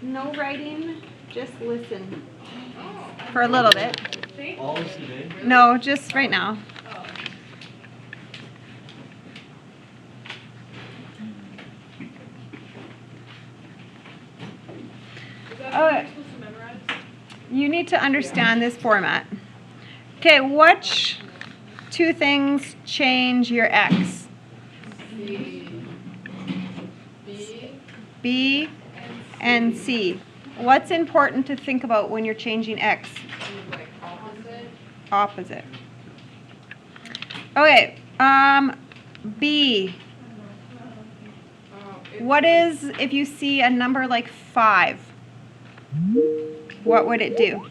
No writing, just listen. For a little bit. All of today? No, just right now. Oh, you need to understand this format. Okay, which two things change your x? B and C. What's important to think about when you're changing x? Opposite. Okay, B. What is if you see a number like 5? What would it do?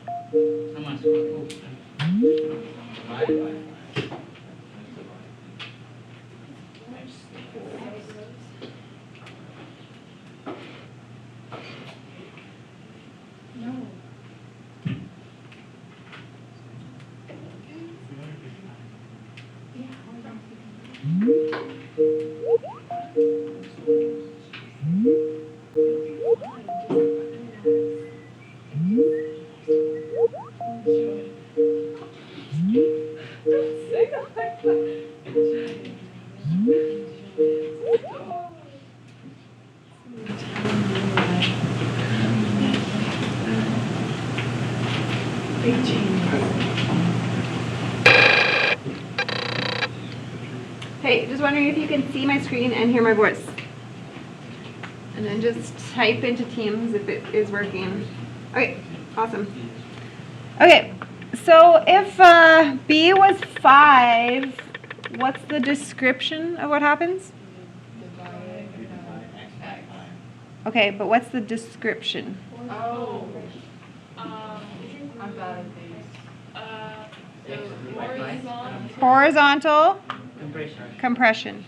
Hey, just wondering if you can see my screen and hear my voice. And then just type into Teams if it is working. Okay, awesome. Okay, so if B was 5, what's the description of what happens? Okay, but what's the description? Oh. I'm bad at these. Horizontal compression.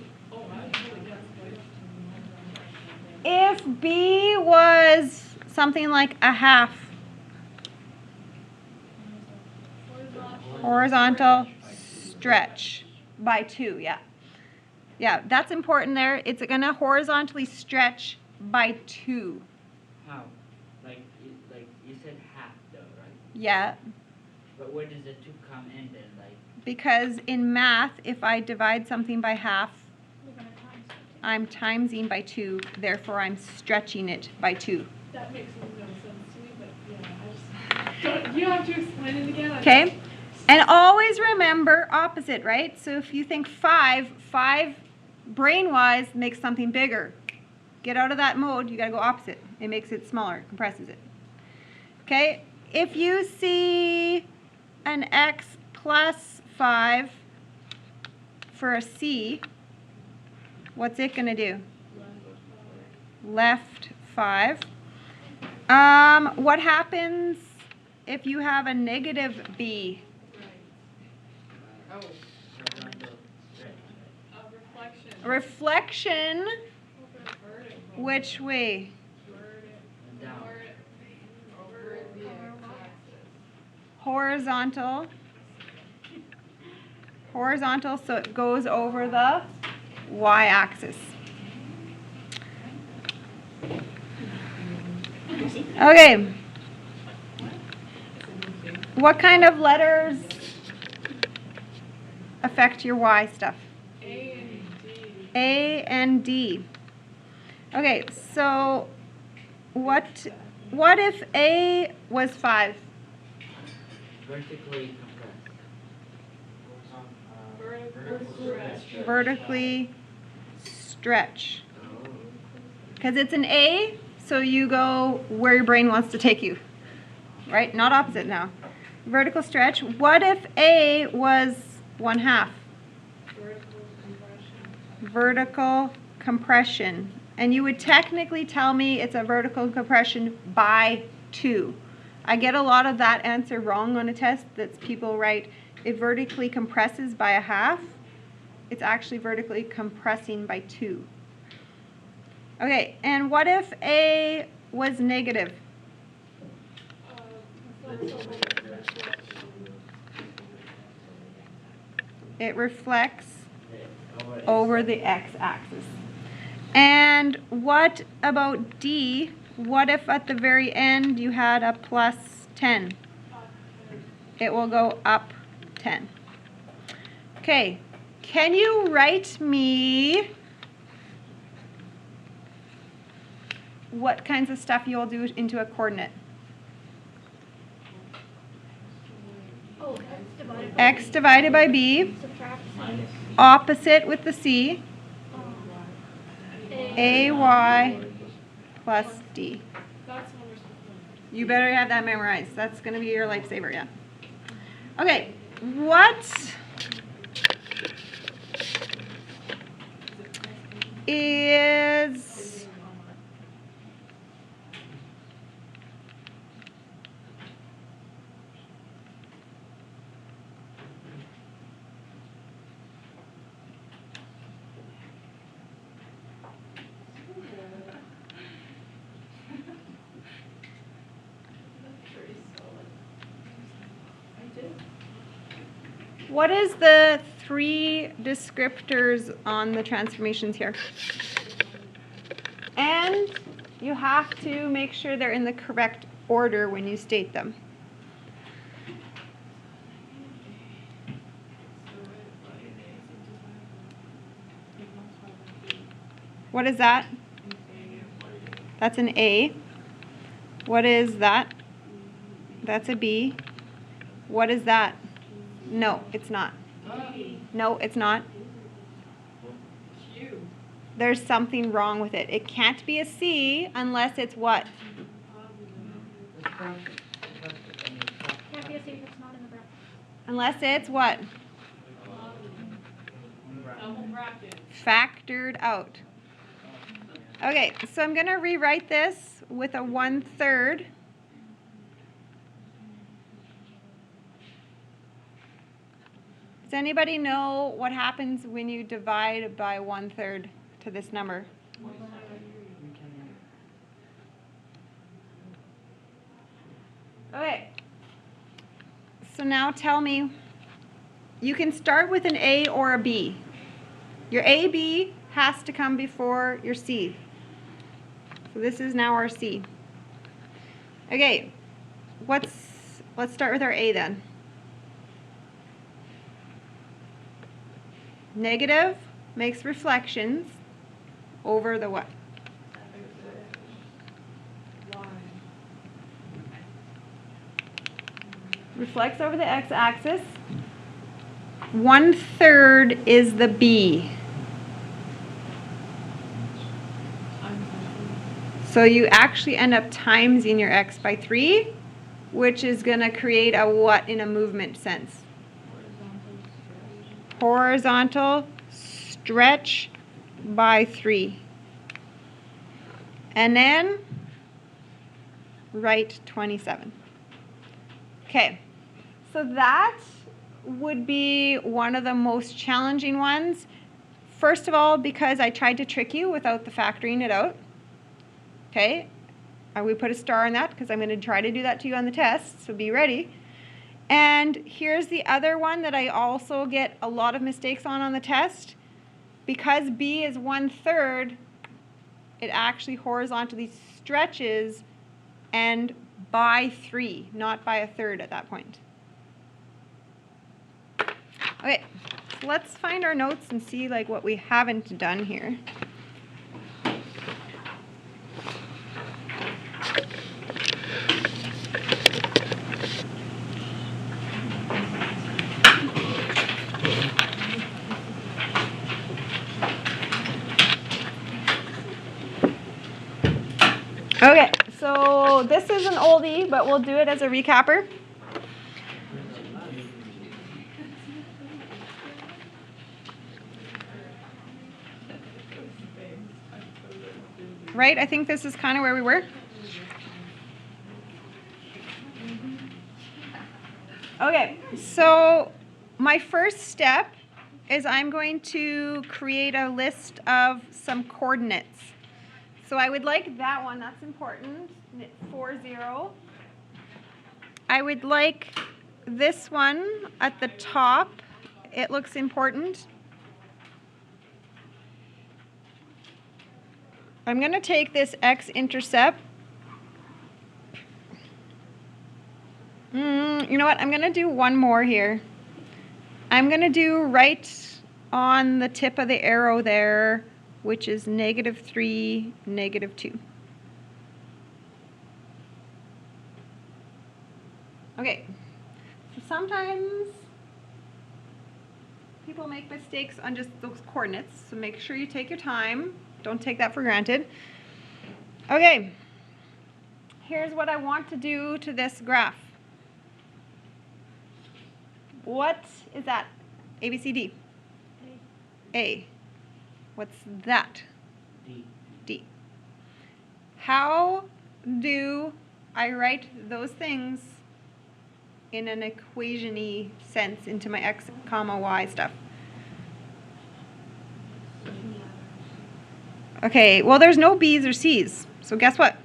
If B was something like a half, horizontal stretch by 2, yeah. Yeah, that's important there. It's going to horizontally stretch by 2. How? Like you said half though, right? Yeah. But where does the 2 come in then? Like Because in math, if I divide something by half, I'm timesing by 2, therefore I'm stretching it by 2. That makes no sense to me, but yeah, I just you don't have to explain it again. Okay? And always remember opposite, right? So if you think 5 brain-wise makes something bigger. Get out of that mode, you gotta go opposite. It makes it smaller, compresses it. Okay? If you see an x plus 5 for a C, what's it gonna do? Left 5. What happens if you have a negative B? Reflection. Which way? down. Horizontal. Horizontal, so it goes over the y-axis. Okay. What kind of letters affect your y stuff? A and D. Okay, so what if A was 5? Vertically compressed. Vertically stretch. Because it's an A, so you go where your brain wants to take you. Right? Not opposite now. Vertical stretch. What if A was 1/2? Vertical compression. And you would technically tell me it's a vertical compression by 2. I get a lot of that answer wrong on a test. That's people write, it vertically compresses by 1/2. It's actually vertically compressing by 2. Okay, and what if A was negative? It reflects over the x-axis. And what about D What if at the very end you had a plus 10? It will go up 10. Okay, can you write me what kinds of stuff you'll do into a coordinate? Oh, x divided by X divided by b, subtract Minus. opposite with the c, a ay plus d. That's what we're supposed to You better have that memorized. That's going to be your lifesaver, yeah. Okay, what is what is the 3 descriptors on the transformations here? And you have to make sure they're in the correct order when you state them. What is that? That's an A. What is that? That's a B. What is that? No, it's not. No, it's not. Q. There's something wrong with it. It can't be a C unless it's what? can't be a C if it's not in the bracket. Unless it's what? Double bracket. Factored out. Okay, so I'm going to rewrite this with a 1/3. Does anybody know what happens when you divide by 1/3 to this number? Okay. So now tell me, you can start with an A or a B. Your AB has to come before your C. So this is now our C. Okay, let's start with our A then. Negative makes reflections over the what? Reflects over the x-axis. 1/3 is the B. So you actually end up timesing your x by 3, which is going to create a what in a movement sense? Horizontal stretch by 3. And then write 27. Okay, so that would be one of the most challenging ones. First of all, because I tried to trick you without the factoring it out. Okay, we put a star on that because I'm going to try to do that to you on the test, so be ready. And here's the other one that I also get a lot of mistakes on the test. Because B is 1/3, it actually horizontally stretches and by 3, not by 1/3 at that point. Okay, so let's find our notes and see like what we haven't done here. Okay, so this is an oldie, but we'll do it as a recapper. Right, I think this is kind of where we were. Okay, so my first step is I'm going to create a list of some coordinates. So I would like that one, that's important, 4, 0. I would like this one at the top, it looks important. I'm going to take this x-intercept You know what? I'm going to do one more here. I'm going to do right on the tip of the arrow there, which is -3, -2. Okay. So sometimes people make mistakes on just those coordinates, so make sure you take your time. Don't take that for granted. Okay. Here's what I want to do to this graph. What is that? A, B, C, D. A. What's that? D. D. How do I write those things in an equation-y sense into my x, comma, y stuff? Okay, well there's no B's or C's. So guess what?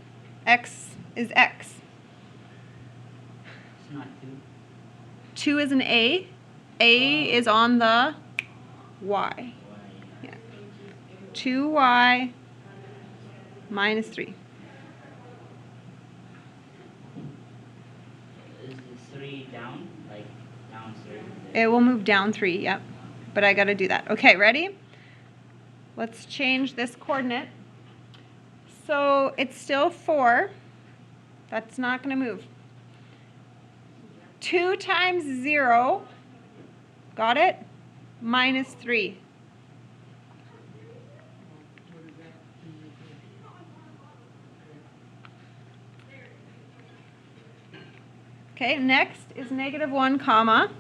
X is X. It's not 2. 2 is an A. A is on the Y. Y. Yeah. 2y minus 3. Is the 3 down? Like down 3? It will move down 3, yep. But I got to do that. Okay, ready? Let's change this coordinate. So it's still 4. That's not going to move. 2 times 0, got it? Minus 3. Okay, next is -1, comma.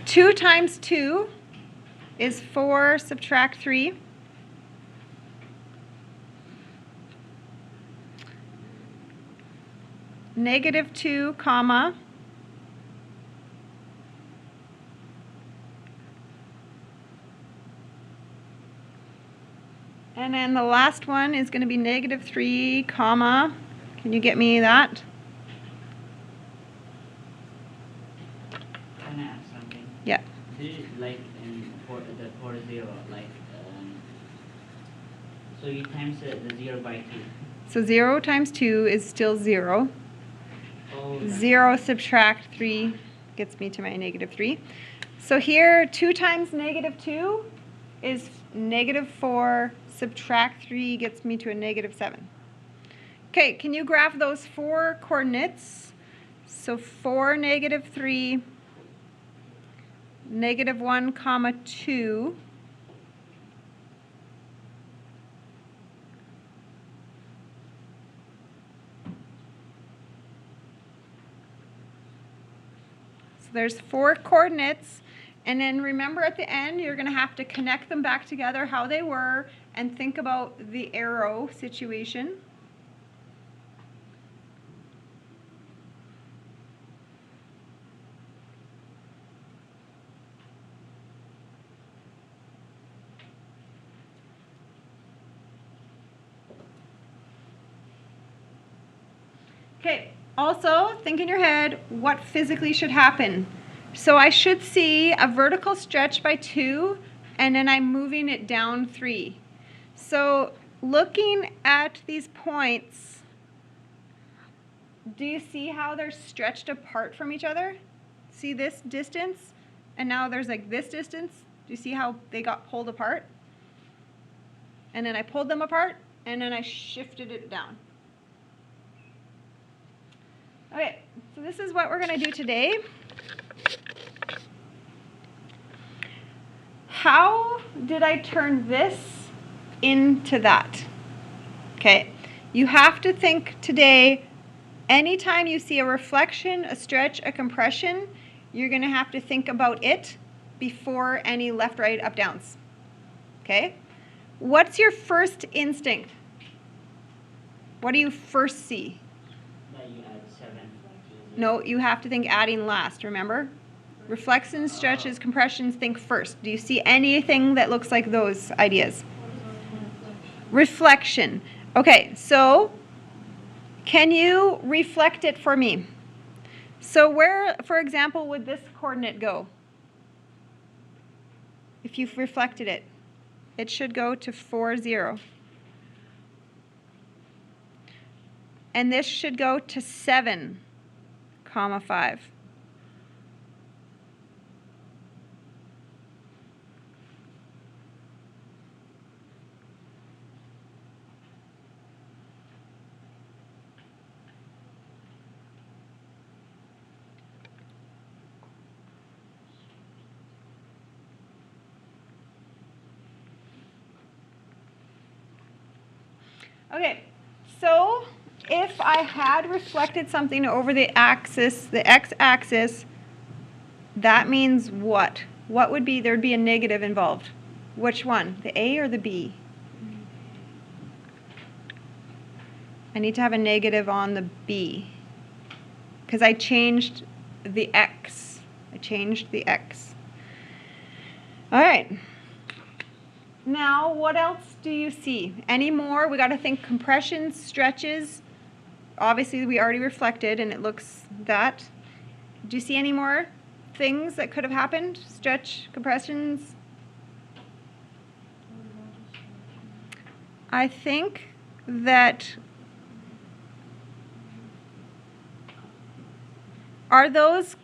2 times 2 is 4, subtract 3. -2, comma. And then the last one is going to be -3, comma. Can you get me that? Can I ask something? Yeah. This is like in the 0, like so you times the 0 by 2. So 0 times 2 is still 0. Oh, that's 0 subtract 3 gets me to my -3. So here, 2 times -2 is -4. Subtract 3 gets me to a -7. Okay, can you graph those 4 coordinates? So 4, -3, -1, comma 2. So there's 4 coordinates, and then remember at the end you're going to have to connect them back together how they were and think about the arrow situation. Okay, also think in your head what physically should happen. So I should see a vertical stretch by 2, and then I'm moving it down 3. So looking at these points, do you see how they're stretched apart from each other? See this distance? And now there's like this distance. Do you see how they got pulled apart? And then I pulled them apart, and then I shifted it down. Okay, so this is what we're going to do today. How did I turn this into that? Okay, you have to think today, anytime you see a reflection, a stretch, a compression, you're going to have to think about it before any left, right, up, downs. Okay? What's your first instinct? What do you first see? that you add 7. No, you have to think adding last, remember? Reflections, stretches, compressions, think first. Do you see anything that looks like those ideas? Reflection. Okay, so can you reflect it for me? So where, for example, would this coordinate go? If you've reflected it, it should go to 4, 0. And this should go to 7, comma 5. Okay, so if I had reflected something over the axis, the x-axis, that means what? What would be, there'd be a negative involved. Which one, the A or the B? I need to have a negative on the B because I changed the x. I changed the x. All right. Now, what else do you see? Any more? We got to think compressions, stretches. Obviously, we already reflected, and it looks that. Do you see any more things that could have happened? Stretch, compressions? I think that... Are those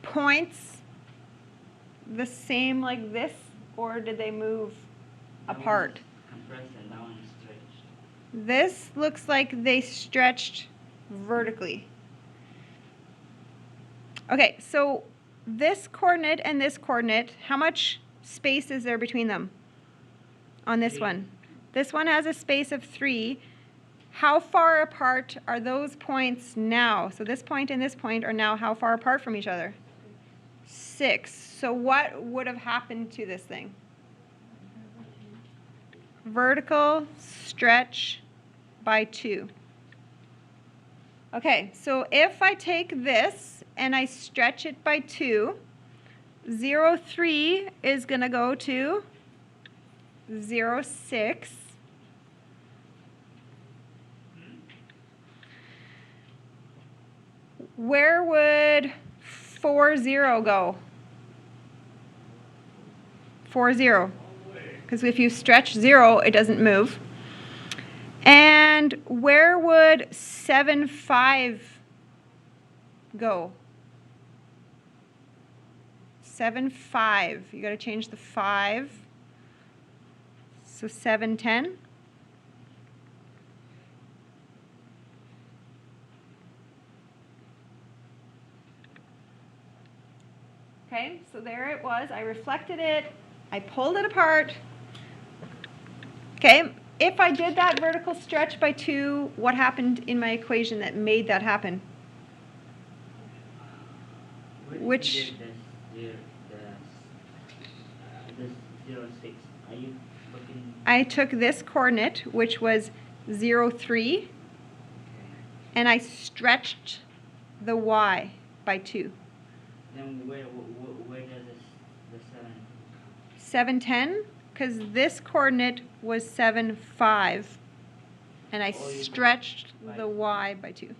points the same like this, or did they move apart? Compressed and that one stretched. This looks like they stretched vertically. Okay, so this coordinate and this coordinate, how much space is there between them on this 3. one? This one has a space of 3. How far apart are those points now? So this point and this point are now how far apart from each other? 6. So what would have happened to this thing? Vertical stretch by 2. Okay, so if I take this and I stretch it by 2, 0, 3 is going to go to 0, 6. Where would 4, 0 go? 4, 0. Because if you stretch 0, it doesn't move. And where would 7, 5 go? 7, 5. You got to change the 5. So 7, 10. Okay, so there it was. I reflected it. I pulled it apart. Okay, if I did that vertical stretch by 2, what happened in my equation that made that happen? Which- This 0, 6. Are you looking? I took this coordinate, which was 0, 3, and I stretched the y by 2. Then where does the 7? 7, 10, because this coordinate was 7, 5, and I Oh, you- stretched Right. the y by 2.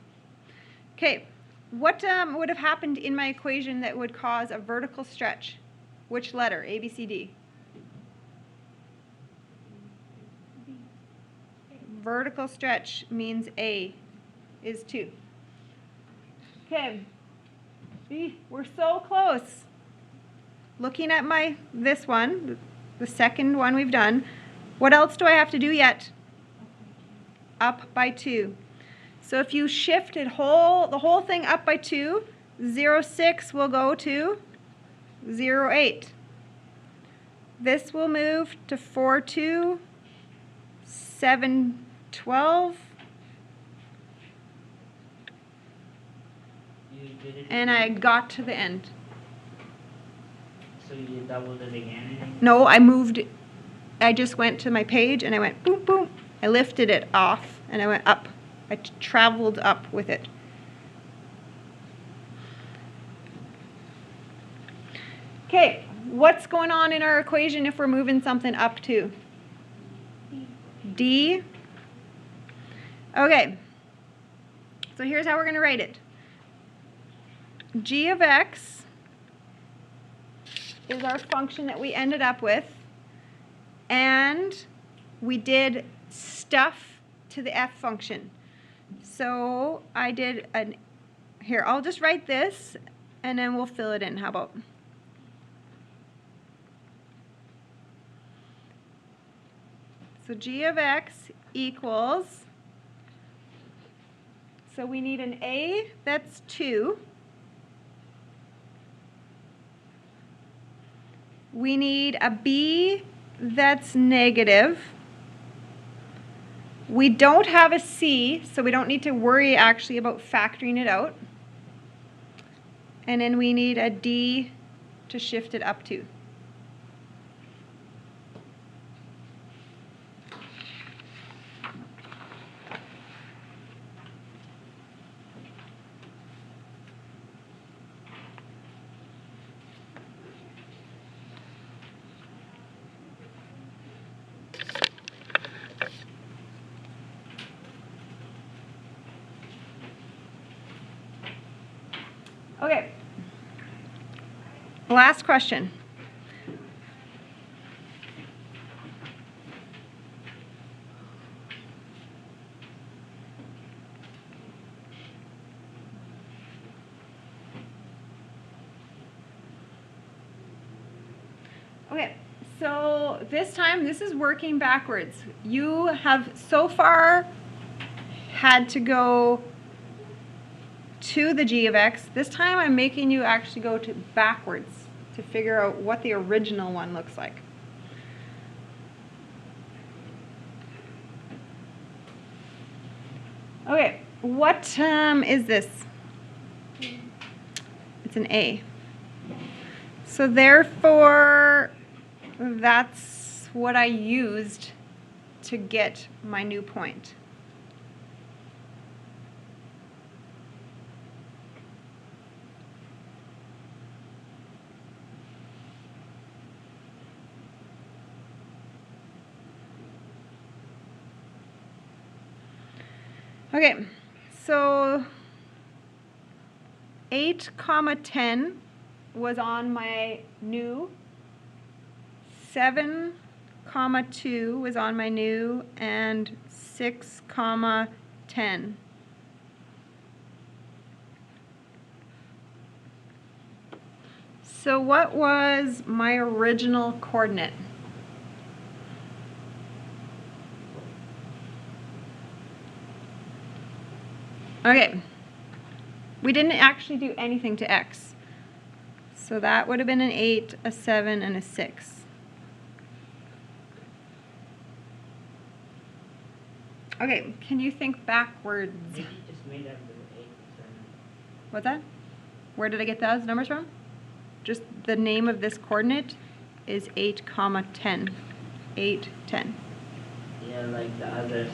Okay, what would have happened in my equation that would cause a vertical stretch? Which letter? A, B, C, D? Vertical stretch means A is 2. Okay. See, we're so close. Looking at this one, the second one we've done, what else do I have to do yet? Up by 2. So if you shifted the whole thing up by 2, 0, 6 will go to 0, 8. This will move to 4, 2, 7, 12, You did it and I got to the end. So you doubled it again? No, I just went to my page and I went boom, boom. I lifted it off and I went up. I traveled up with it. Okay, what's going on in our equation if we're moving something up to? D. Okay, so here's how we're going to write it. G of x is our function that we ended up with, and we did stuff to the f function. So I did here, I'll just write this and then we'll fill it in. How about? So g of x equals, so we need an a that's 2. We need a b that's negative. We don't have a c, so we don't need to worry actually about factoring it out. And then we need a d to shift it up to. Okay. Last question. Okay, so this time, this is working backwards. You have so far had to go to the g of x. This time I'm making you actually go to backwards to figure out what the original one looks like. Okay, what is this? It's an a. So therefore, that's what I used to get my new point. Okay, so 8, 10 was on my new, 7, 2 was on my new, and 6, 10. So what was my original coordinate? Okay, we didn't actually do anything to x. So that would have been an 8, a 7, and a 6. Okay, can you think backwards? Maybe you just made up the 8 7. What's that? Where did I get those numbers from? Just the name of this coordinate is 8, 10. 8, 10. Yeah, like the others.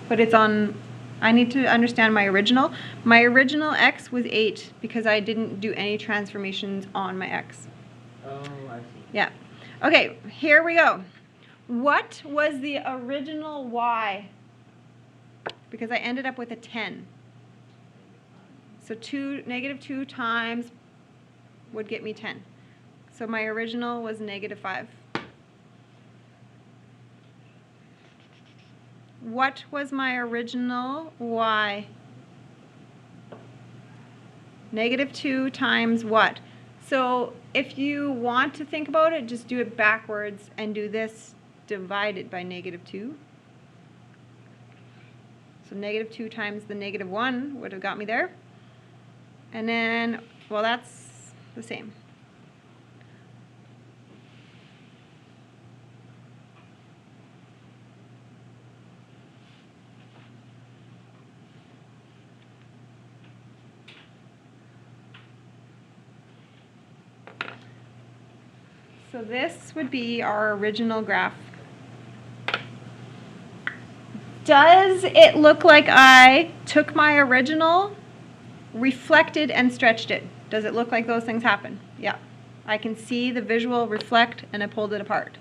But it's on, I need to understand my original. My original x was 8 because I didn't do any transformations on my x. Oh, I see. Yeah. Okay, here we go. What was the original y? Because I ended up with a 10. So negative 2 times would get me 10. So my original was negative 5. What was my original y? Negative 2 times what? So if you want to think about it, just do it backwards and do this divided by negative 2. So negative 2 times the negative 1 would have got me there. And then, well, that's the same. So this would be our original graph. Does it look like I took my original, reflected, and stretched it? Does it look like those things happen? Yeah. I can see the visual reflect, and I pulled it apart.